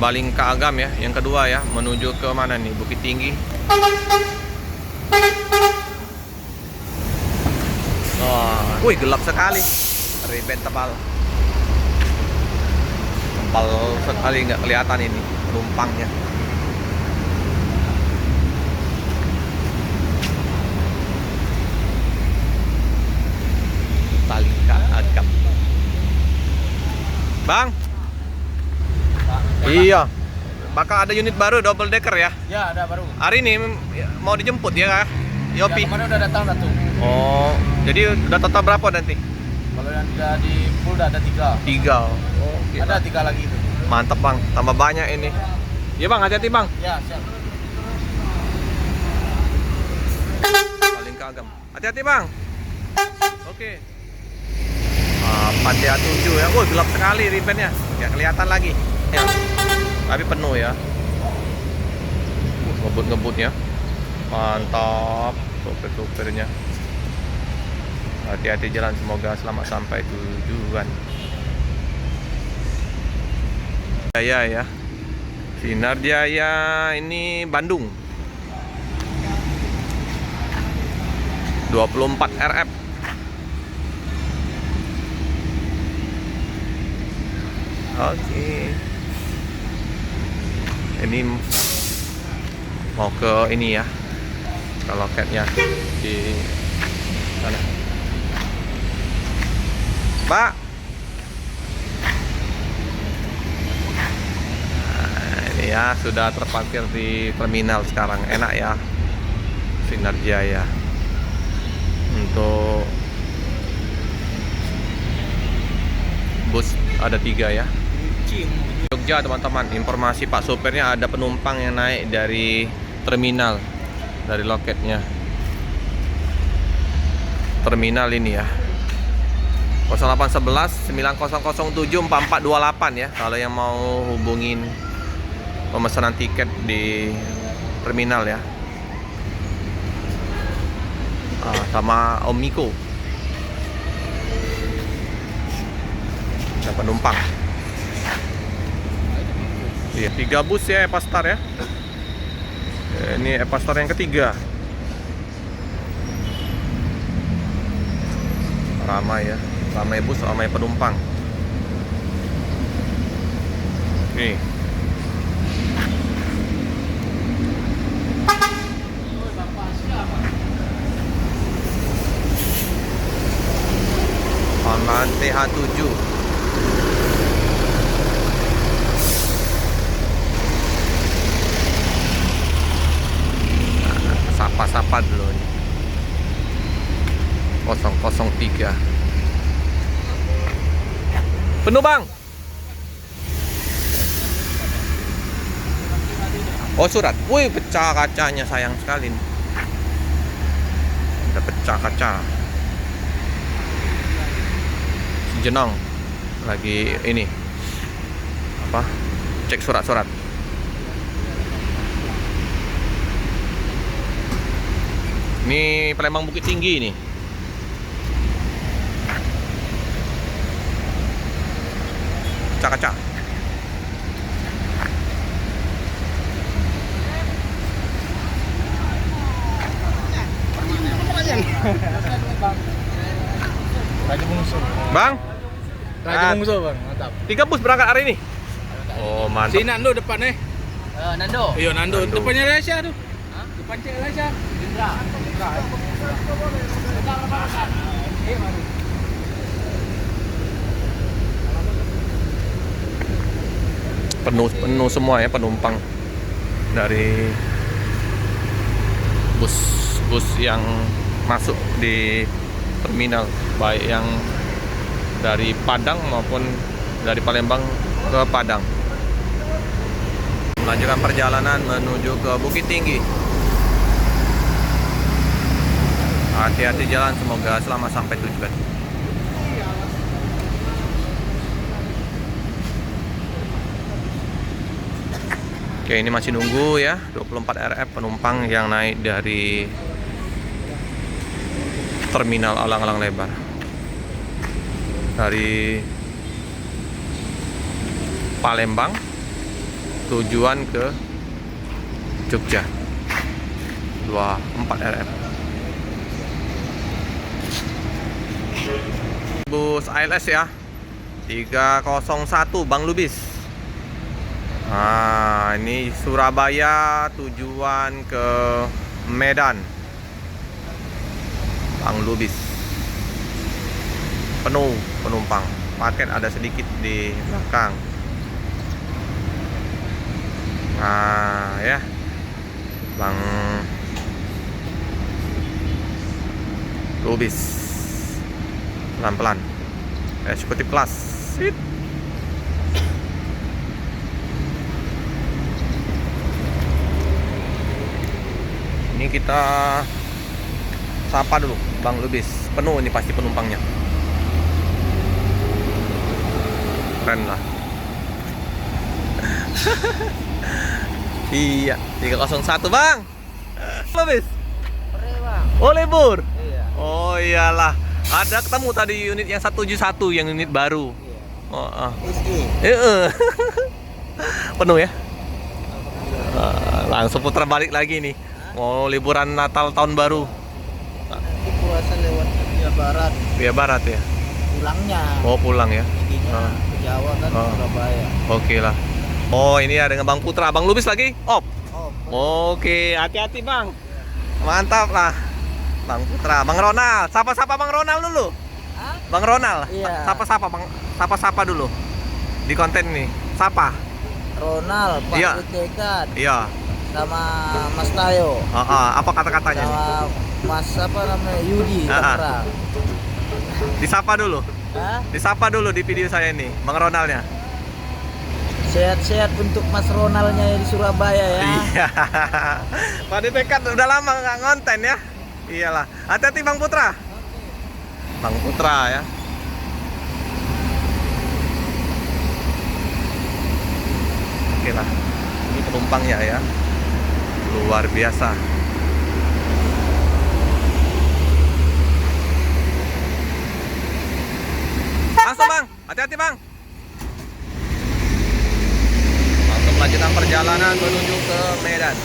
Balingka Agam ya, yang kedua ya, menuju ke mana nih? Bukit Tinggi. Oh, wih gelap sekali. Riben tebal. Tebal sekali, nggak kelihatan ini penumpangnya. Balingka Agam. Bang. Iya. Bakal ada unit baru double decker ya? Ya, ada baru. Hari ini mau dijemput ya, Yopi? Ya, kemarin udah datang satu. Oh, jadi udah total berapa nanti? Kalau yang udah di full udah ada 3. 3. Oh, gila. Ada 3 lagi itu. Mantap bang, tambah banyak ini. Iya bang, hati-hati bang. Ya, siap. Balingka Agam. Hati-hati bang. Oke. Pantai A7 ya. Wah, gelap sekali ribennya. Nggak kelihatan lagi. Ya. Tapi penuh ya. Ngebut-ngebutnya. Mantap. Sopir-sopirnya. Hati-hati jalan, semoga selamat sampai tujuan. Jaya ya. Sinar Jaya ini Bandung. 24 RF. Oke. Ini mau ke ini ya. Ke loketnya di sana. Pak. Nah, ini ya sudah terparkir di terminal sekarang. Enak ya. Sinar Jaya. Untuk bus ada 3 ya. Jogja teman-teman, informasi Pak sopirnya ada penumpang yang naik dari terminal, dari loketnya terminal ini ya. 0811 9007 4428 ya, kalau yang mau hubungin pemesanan tiket di terminal ya. Sama Om Miko dan penumpang. Iya, 3 bus ya Epastar ya. Ini Epastar yang ketiga. Ramai ya, ramai bus, ramai penumpang. Nih. Pantai A7. Sapa-sapa dulu nih. 003. Penuh bang. Oh surat. Wih, pecah kacanya, sayang sekali nih. Udah pecah kaca. Si Jenong lagi ini apa? Cek surat-surat. Ini Palembang Bukit Tinggi nih. Kaca-kaca. Raja Bungsu. Bang, Raja Bungsu, Bang. Mantap. 3 bus berangkat hari ini. Oh, mantap. Si Nando depan Nando. Iya, Nando. Nando. Depannya Rasya tuh. Depan Cek Rasya. Indra. Penuh semua ya penumpang dari bus yang masuk di terminal, baik yang dari Padang maupun dari Palembang ke Padang. Melanjutkan perjalanan menuju ke Bukit Tinggi. Hati-hati jalan, semoga selamat sampai tujuan. Oke, ini masih nunggu ya, 24 RF penumpang yang naik dari terminal Alang-Alang Lebar. Dari Palembang tujuan ke Jogja 24 RF. Bus ALS ya 301 Bang Lubis. Nah, ini Surabaya tujuan ke Medan. Bang Lubis penuh penumpang, paket ada sedikit di belakang. Nah ya, Bang Lubis pelan-pelan, eksekutif kelas. Sip. Ini kita sapa dulu Bang Lubis, penuh ini pasti penumpangnya. Keren lah. Iya, 301 Bang. Lubis. Oh libur. Iya. Oh iyalah. Ada ketemu tadi unit yang 171 yang unit baru. Iya. Oh, SE. penuh ya. Langsung putar balik lagi nih. Mau liburan Natal tahun baru. Nanti puasa lewat Via Barat. Via Barat ya. Pulangnya. Oh pulang ya. Jadinya ke Jawa kan, Surabaya. Oke lah. Oh ini ada dengan Bang Putra, Bang Lubis lagi. Op. Oh, Oke, hati-hati Bang. Mantap lah. Bang Putra, Bang Ronald. Sapa-sapa Bang Ronald dulu. Hah? Bang Ronald. Iya. Sapa-sapa Bang. Sapa-sapa dulu. Di konten nih. Sapa. Ronald, Pak Iya. Dekat, Iya. sama Mas Tayo, Apa kata-katanya nih? sama Mas apa namanya Yudi, Tangerang. Disapa dulu. Hah? Disapa dulu di video saya nih, Bang Ronaldnya. Sehat-sehat untuk Mas Ronaldnya di Surabaya ya. Iya. Pak Dekat udah lama nggak ngonten ya. Iyalah. Hati-hati Bang Putra. Bang Putra ya. Oke lah. Ini penumpangnya ya. Luar biasa. Langsung Bang, hati-hati Bang. Langsung melanjutkan perjalanan menuju ke Medan.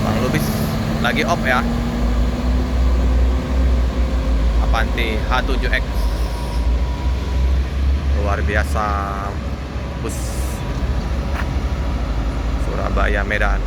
Bang Lubis lagi op ya. Avanti H7X. Luar biasa bus Surabaya Medan.